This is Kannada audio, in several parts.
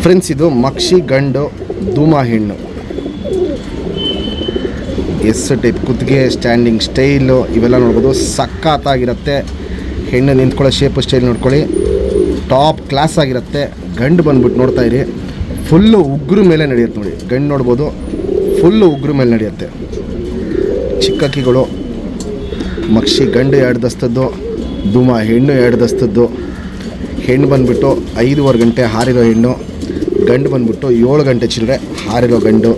ಫ್ರೆಂಡ್ಸ್, ಇದು ಮಕ್ಷಿ ಗಂಡು ಧೂಮಾ ಹೆಣ್ಣು. ಎಸ್ ಟೈಪ್ ಕುತ್ತಿಗೆ, ಸ್ಟ್ಯಾಂಡಿಂಗ್ ಸ್ಟೈಲು ಇವೆಲ್ಲ ನೋಡ್ಬೋದು. ಸಖತ್ತಾಗಿರುತ್ತೆ. ಹೆಣ್ಣು ನಿಂತ್ಕೊಳ್ಳೋ ಶೇಪು ಸ್ಟೈಲ್ ನೋಡ್ಕೊಳ್ಳಿ, ಟಾಪ್ ಕ್ಲಾಸ್ ಆಗಿರುತ್ತೆ. ಗಂಡು ಬಂದ್ಬಿಟ್ಟು ನೋಡ್ತಾ ಇರಿ, ಫುಲ್ಲು ಉಗ್ರ ಮೇಲೆ ನಡೆಯುತ್ತೆ ನೋಡಿ. ಗಂಡು ನೋಡ್ಬೋದು, ಫುಲ್ಲು ಉಗ್ರ ಮೇಲೆ ನಡೆಯುತ್ತೆ. ಚಿಕ್ಕಕ್ಕಿಗಳು. ಮಕ್ಷಿ ಗಂಡು 2 ದಸ್ತದ್ದು, ಧೂಮಾ ಹೆಣ್ಣು 2 ದಸ್ತದ್ದು. ಹೆಣ್ಣು ಬಂದುಬಿಟ್ಟು 5.5 ಗಂಟೆ ಹಾರಿರೋ ಹೆಣ್ಣು, ಗಂಡು ಬಂದುಬಿಟ್ಟು 7 ಗಂಟೆ ಚಿಲ್ಲರೆ ಹಾರಿರೋ ಗಂಡು.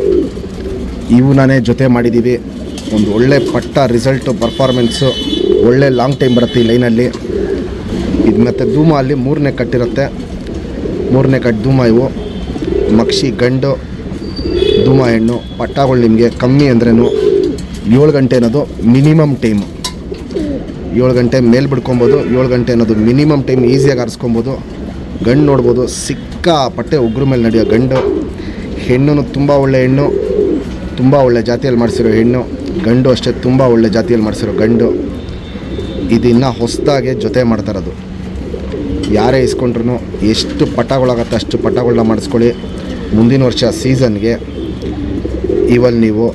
ಇವನೇ ಜೊತೆ ಮಾಡಿದ್ದೀವಿ. ಒಂದು ಒಳ್ಳೆ ಪಟ್ಟ ರಿಸಲ್ಟು, ಪರ್ಫಾರ್ಮೆನ್ಸು, ಒಳ್ಳೆ ಲಾಂಗ್ ಟೈಮ್ ಬರುತ್ತೆ ಈ ಲೈನಲ್ಲಿ. ಇದು ಮತ್ತು ಧೂಮಾ ಅಲ್ಲಿ 3ನೇ ಕಟ್ಟಿರುತ್ತೆ. 3ನೇ ಕಟ್ ಧೂಮಾ ಇವು. ಮಕ್ಷಿ ಗಂಡು, ಧೂಮಾ ಹೆಣ್ಣು. ಪಟ್ಟಗಳು ನಿಮಗೆ ಕಮ್ಮಿ ಅಂದ್ರೂ 7 ಗಂಟೆ ಅನ್ನೋದು ಮಿನಿಮಮ್ ಟೈಮು. 7 ಗಂಟೆ ಮೇಲೆ ಬಿಡ್ಕೊಬೋದು. 7 ಗಂಟೆ ಅನ್ನೋದು ಮಿನಿಮಮ್ ಟೈಮ್, ಈಸಿಯಾಗಿ ಆರಿಸ್ಕೊಬೋದು. ಗಂಡು ನೋಡ್ಬೋದು, ಸಿಕ್ಕಾಪಟ್ಟೆ ಉಗ್ರ ಮೇಲೆ ನಡೆಯೋ ಗಂಡು. ಹೆಣ್ಣು ತುಂಬ ಒಳ್ಳೆ ಹೆಣ್ಣು, ತುಂಬ ಒಳ್ಳೆ ಜಾತಿಯಲ್ಲಿ ಮಾಡಿಸಿರೋ ಹೆಣ್ಣು. ಗಂಡು ಅಷ್ಟೇ ತುಂಬ ಒಳ್ಳೆ ಜಾತಿಯಲ್ಲಿ ಮಾಡಿಸಿರೋ ಗಂಡು. ಇದನ್ನು ಹೊಸದಾಗೆ ಜೊತೆ ಮಾಡ್ತಾರದು. ಯಾರೇ ಇಸ್ಕೊಂಡ್ರು ಎಷ್ಟು ಪಟ್ಟಗಳಾಗತ್ತೆ ಅಷ್ಟು ಪಟ್ಟಗಳನ್ನ ಮಾಡಿಸ್ಕೊಳ್ಳಿ. ಮುಂದಿನ ವರ್ಷ ಸೀಸನ್ಗೆ ಇವಲ್ಲಿ ನೀವು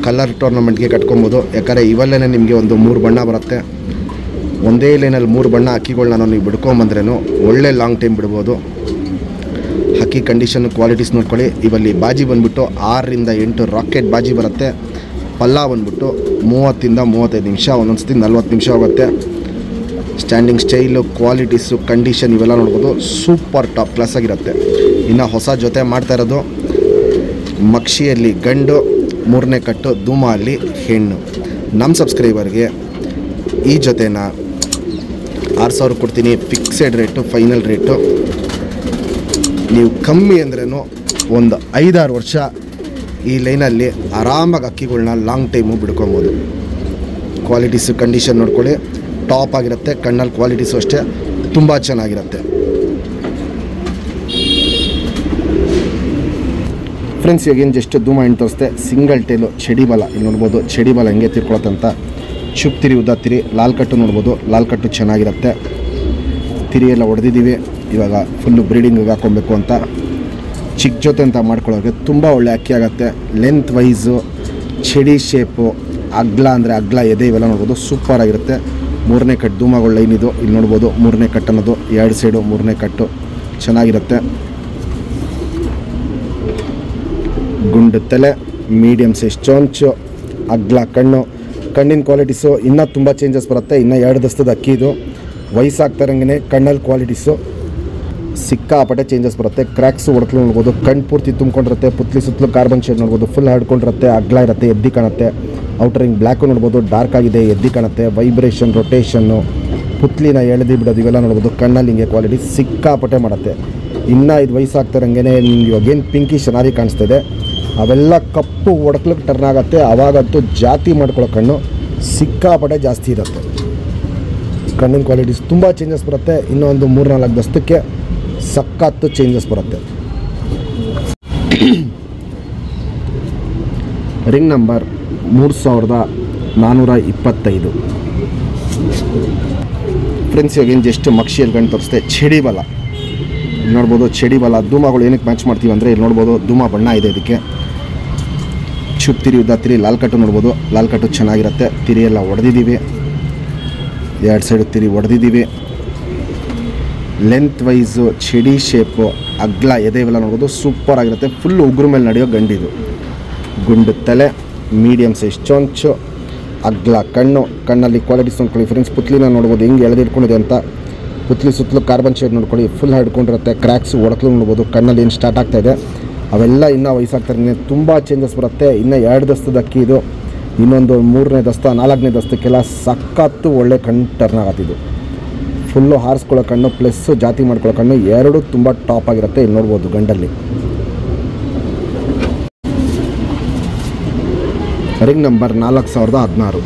ಕಲರ್ ಟೂರ್ನಮೆಂಟ್ಗೆ ಕಟ್ಕೊಬೋದು. ಯಾಕಂದರೆ ಇವಲ್ಲೇ ನಿಮಗೆ ಒಂದು 3 ಬಣ್ಣ ಬರುತ್ತೆ. ಒಂದೇ ಲೈನಲ್ಲಿ 3 ಬಣ್ಣ ಹಕ್ಕಿಗಳನ್ನ ನೀವು ಬಿಡ್ಕೊಂಬಂದ್ರೂ ಒಳ್ಳೆ ಲಾಂಗ್ ಟೈಮ್ ಬಿಡ್ಬೋದು. ಹಕ್ಕಿ ಕಂಡೀಷನ್ ಕ್ವಾಲಿಟೀಸ್ ನೋಡ್ಕೊಳ್ಳಿ. ಇವಲ್ಲಿ ಬಾಜಿ ಬಂದುಬಿಟ್ಟು 6ರಿಂದ 8 ರಾಕೆಟ್ ಬಾಜಿ ಬರುತ್ತೆ. ಪಲ್ಲ ಬಂದುಬಿಟ್ಟು 30ರಿಂದ 35 ನಿಮಿಷ, ಒಂದೊಂದು ಸತಿ 40 ನಿಮಿಷ ಆಗುತ್ತೆ. ಸ್ಟ್ಯಾಂಡಿಂಗ್ ಸ್ಟೈಲು, ಕ್ವಾಲಿಟೀಸು, ಕಂಡೀಷನ್ ಇವೆಲ್ಲ ನೋಡ್ಬೋದು. ಸೂಪರ್ ಟಾಪ್ ಕ್ಲಾಸ್ ಆಗಿರುತ್ತೆ. ಇನ್ನು ಹೊಸ ಜೊತೆ ಮಾಡ್ತಾ ಇರೋದು ಮಕ್ಷಿಯಲ್ಲಿ ಗಂಡು, 3ನೇ ಕಟ್ಟು ಧೂಮಾ ಅಲ್ಲಿ ಹೆಣ್ಣು. ನಮ್ಮ ಸಬ್ಸ್ಕ್ರೈಬರ್ಗೆ ಈ ಜೊತೆನ 6,000 ಕೊಡ್ತೀನಿ. Fixed rate, final rate. ನೀವು ಕಮ್ಮಿ ಅಂದ್ರೂ ಒಂದು 5-6 ವರ್ಷ ಈ ಲೈನಲ್ಲಿ ಆರಾಮಾಗಿ ಅಕ್ಕಿಗಳನ್ನ ಲಾಂಗ್ ಟೈಮು ಬಿಡ್ಕೊಬೋದು. ಕ್ವಾಲಿಟೀಸು ಕಂಡೀಷನ್ ನೋಡ್ಕೊಳ್ಳಿ, ಟಾಪ್ ಆಗಿರುತ್ತೆ. ಕಣ್ಣಲ್ಲಿ ಕ್ವಾಲಿಟೀಸು ಅಷ್ಟೇ ತುಂಬ ಚೆನ್ನಾಗಿರುತ್ತೆ. ಫ್ರೆಂಡ್ಸ್, ಇವಾಗೇನು ಜಸ್ಟ್ ಧೂಮಾ ಹೆಣ್ಣು ತೋರಿಸ್ತೆ. ಸಿಂಗಲ್ ಟೇಲು, ಚಡಿ ಬಲ ಇಲ್ಲಿ ನೋಡ್ಬೋದು. ಚಡಿ ಬಲ ಹೆಂಗೆ ತಿರ್ಕೊಳತ್ತಂತ. ಚುಪ್ ತಿರಿ, ಉದ್ದ ತಿರಿ, ಲಾಲ್ ಕಟ್ಟು ನೋಡ್ಬೋದು. ಲಾಲ್ ಕಟ್ಟು ಚೆನ್ನಾಗಿರುತ್ತೆ. ತಿರಿ ಎಲ್ಲ ಹೊಡೆದಿದ್ದೀವಿ. ಇವಾಗ ಫುಲ್ಲು ಬ್ರೀಡಿಂಗಿಗೆ ಹಾಕ್ಕೊಬೇಕು ಅಂತ. ಚಿಕ್ಕ ಜೊತೆ ಅಂತ ಮಾಡ್ಕೊಳ್ಳೋರಿಗೆ ತುಂಬ ಒಳ್ಳೆ ಅಕ್ಕಿ ಆಗುತ್ತೆ. ಲೆಂತ್ ವೈಸು, ಚಡಿ ಶೇಪು, ಅಗ್ಲ ಅಂದರೆ ಅಗ್ಲ, ಎದೆ ಇವೆಲ್ಲ ನೋಡ್ಬೋದು. ಸೂಪರಾಗಿರುತ್ತೆ. 3ನೇ ಕಟ್ ಧೂಮಾಗಳು ಲೈನ್ ಇದು. ಇಲ್ಲಿ ನೋಡ್ಬೋದು 3ನೇ ಕಟ್ ಅನ್ನೋದು 2 ಸೈಡು 3ನೇ ಕಟ್ಟು ಚೆನ್ನಾಗಿರುತ್ತೆ. ಗುಂಡು ತಲೆ, ಮೀಡಿಯಮ್ ಸೈಜ್ ಚೊಂಚು, ಅಗ್ಲ ಕಣ್ಣು. ಕಣ್ಣಿನ ಕ್ವಾಲಿಟೀಸು ಇನ್ನೂ ತುಂಬ ಚೇಂಜಸ್ ಬರುತ್ತೆ. ಇನ್ನೂ 2 ದಸ್ತದ ಅಕ್ಕಿ ಇದು. ವಯಸ್ಸಾಗ್ತಾರಂಗೆ ಕಣ್ಣಲ್ಲಿ ಕ್ವಾಲಿಟೀಸು ಸಿಕ್ಕಾಪಟ್ಟೆ ಚೇಂಜಸ್ ಬರುತ್ತೆ. ಕ್ರ್ಯಾಕ್ಸು ಹೊಡ್ಕಲು ನೋಡ್ಬೋದು. ಕಣ್ಣು ಪೂರ್ತಿ ತುಂಬ್ಕೊಂಡಿರುತ್ತೆ. ಪುತ್ಲಿ ಸುತ್ತಲೂ ಕಾರ್ಬನ್ ಶೇಡ್ ನೋಡ್ಬೋದು. ಫುಲ್ ಹರ್ಡ್ಕೊಂಡಿರುತ್ತೆ. ಅಗ್ಲ ಇರುತ್ತೆ, ಎದ್ದಿ ಕಾಣುತ್ತೆ. ಔಟರಿಂಗ್ ಬ್ಲ್ಯಾಕು ನೋಡ್ಬೋದು, ಡಾರ್ಕ್ ಆಗಿದೆ, ಎದ್ದಿ ಕಾಣುತ್ತೆ. ವೈಬ್ರೇಷನ್, ರೊಟೇಷನ್ನು, ಪುತ್ಲಿನ ಎಳೆದಿ ಬಿಡೋದು ಇವೆಲ್ಲ ನೋಡ್ಬೋದು. ಕಣ್ಣಲ್ಲಿ ಹಿಂಗೆ ಕ್ವಾಲಿಟಿ ಸಿಕ್ಕಾಪಟ್ಟೆ ಮಾಡುತ್ತೆ. ಇನ್ನೂ 5 ವಯಸ್ಸಾಗ್ತಾರಂಗೆ ನಿಮ್ಗೆ ಇವಾಗೇನು ಪಿಂಕಿಶ್ ನಾರಿ ಕಾಣಿಸ್ತಿದೆ ಅವೆಲ್ಲ ಕಪ್ಪು ಒಡಕ್ಲಿಕ್ಕೆ ಟರ್ನ್ ಆಗುತ್ತೆ. ಆವಾಗಂತೂ ಜಾತಿ ಮಾಡ್ಕೊಳ್ಳೋ ಕಣ್ಣು ಸಿಕ್ಕಾಪಟ್ಟೆ ಜಾಸ್ತಿ ಇರುತ್ತೆ. ಕಣ್ಣಿನ ಕ್ವಾಲಿಟೀಸ್ ತುಂಬ ಚೇಂಜಸ್ ಬರುತ್ತೆ. ಇನ್ನೊಂದು 3-4 ದಸ್ತಕ್ಕೆ ಸಖತ್ತು ಚೇಂಜಸ್ ಬರುತ್ತೆ. Ring number 3425. ಫ್ರೆಂಡ್ಸ್, ಇವಾಗೇನು ಜಸ್ಟ್ ಮಕ್ಷಿಯಲ್ಲಿ ಗಂಟು ತೋರಿಸ್ತೆ. ಚಡಿ ಬಲ ಇಲ್ಲಿ ನೋಡ್ಬೋದು. ಚಡಿ ಬಲ ಧೂಮಾಗಳು ಏನಕ್ಕೆ ಮ್ಯಾಚ್ ಮಾಡ್ತೀವಿ ಅಂದರೆ ಇಲ್ಲಿ ನೋಡ್ಬೋದು ಧೂಮಾ ಬಣ್ಣ ಇದೆ ಇದಕ್ಕೆ. ಚುಪ್ ತಿರಿ, ಉದ್ದ ತಿರಿ, ಲಾಲ್ ಕಟ್ಟು ನೋಡ್ಬೋದು. ಲಾಲ್ ಕಟ್ಟು ಚೆನ್ನಾಗಿರುತ್ತೆ. ತಿರಿ ಎಲ್ಲ ಹೊಡೆದಿದ್ದೀವಿ. 2 ಸೈಡು ತಿರಿ ಹೊಡೆದಿದ್ದೀವಿ. ಲೆಂತ್ ವೈಸು, ಚಡಿ ಶೇಪು, ಅಗ್ಲ ಎದೆ ಇವೆಲ್ಲ ನೋಡ್ಬೋದು. ಸೂಪರಾಗಿರುತ್ತೆ. ಫುಲ್ ಉಗ್ರ ಮೇಲೆ ನಡೆಯೋ ಗಂಡಿದು. ಗುಂಡು ತಲೆ, ಮೀಡಿಯಮ್ ಸೈಜ್ ಚೊಂಚು, ಅಗ್ಲ ಕಣ್ಣು. ಕಣ್ಣಲ್ಲಿ ಕ್ವಾಲಿಟೀಸ್ ನೋಡ್ಕೊಳ್ಳಿ. ಫ್ರೆಂಡ್ಸ್, ಪುತ್ಲಿನ ನೋಡ್ಬೋದು ಹೆಂಗೆ ಎಳೆದಿಟ್ಕೊಂಡಿದೆ ಅಂತ. ಪುತ್ಲಿ ಸುತ್ತಲೂ ಕಾರ್ಬನ್ ಶೇಡ್ ನೋಡ್ಕೊಳ್ಳಿ. ಫುಲ್ ಹಿಡ್ಕೊಂಡಿರುತ್ತೆ. ಕ್ರ್ಯಾಕ್ಸು ಹೊಡಕಲು ನೋಡ್ಬೋದು. ಕಣ್ಣಲ್ಲಿ ಏನು ಸ್ಟಾರ್ಟ್ ಆಗ್ತಾಯಿದೆ ಅವೆಲ್ಲ ಇನ್ನೂ ವಯಸ್ಸಾಗ್ತಾರೆ. ತುಂಬ ಚೇಂಜಸ್ ಬರುತ್ತೆ. ಇನ್ನೂ 2 ದಸ್ತದ ಅಕ್ಕಿ ಇದು. ಇನ್ನೊಂದು 3ನೇ ದಸ್ತ 4ನೇ ದಸ್ತಕ್ಕೆಲ್ಲ ಸಖತ್ತು ಒಳ್ಳೆ ಕಣ್ಣು ಟರ್ನ್ ಆಗತ್ತಿದ್ದು. ಫುಲ್ಲು ಹಾರಿಸ್ಕೊಳ್ಳೋ ಕಣ್ಣು ಪ್ಲಸ್ ಜಾತಿ ಮಾಡ್ಕೊಳ್ಳೋ ಕಣ್ಣು ಎರಡೂ ತುಂಬ ಟಾಪ್ ಆಗಿರುತ್ತೆ. ಇಲ್ಲಿ ನೋಡ್ಬೋದು ಗಂಡಲ್ಲಿ. Ring number 4016.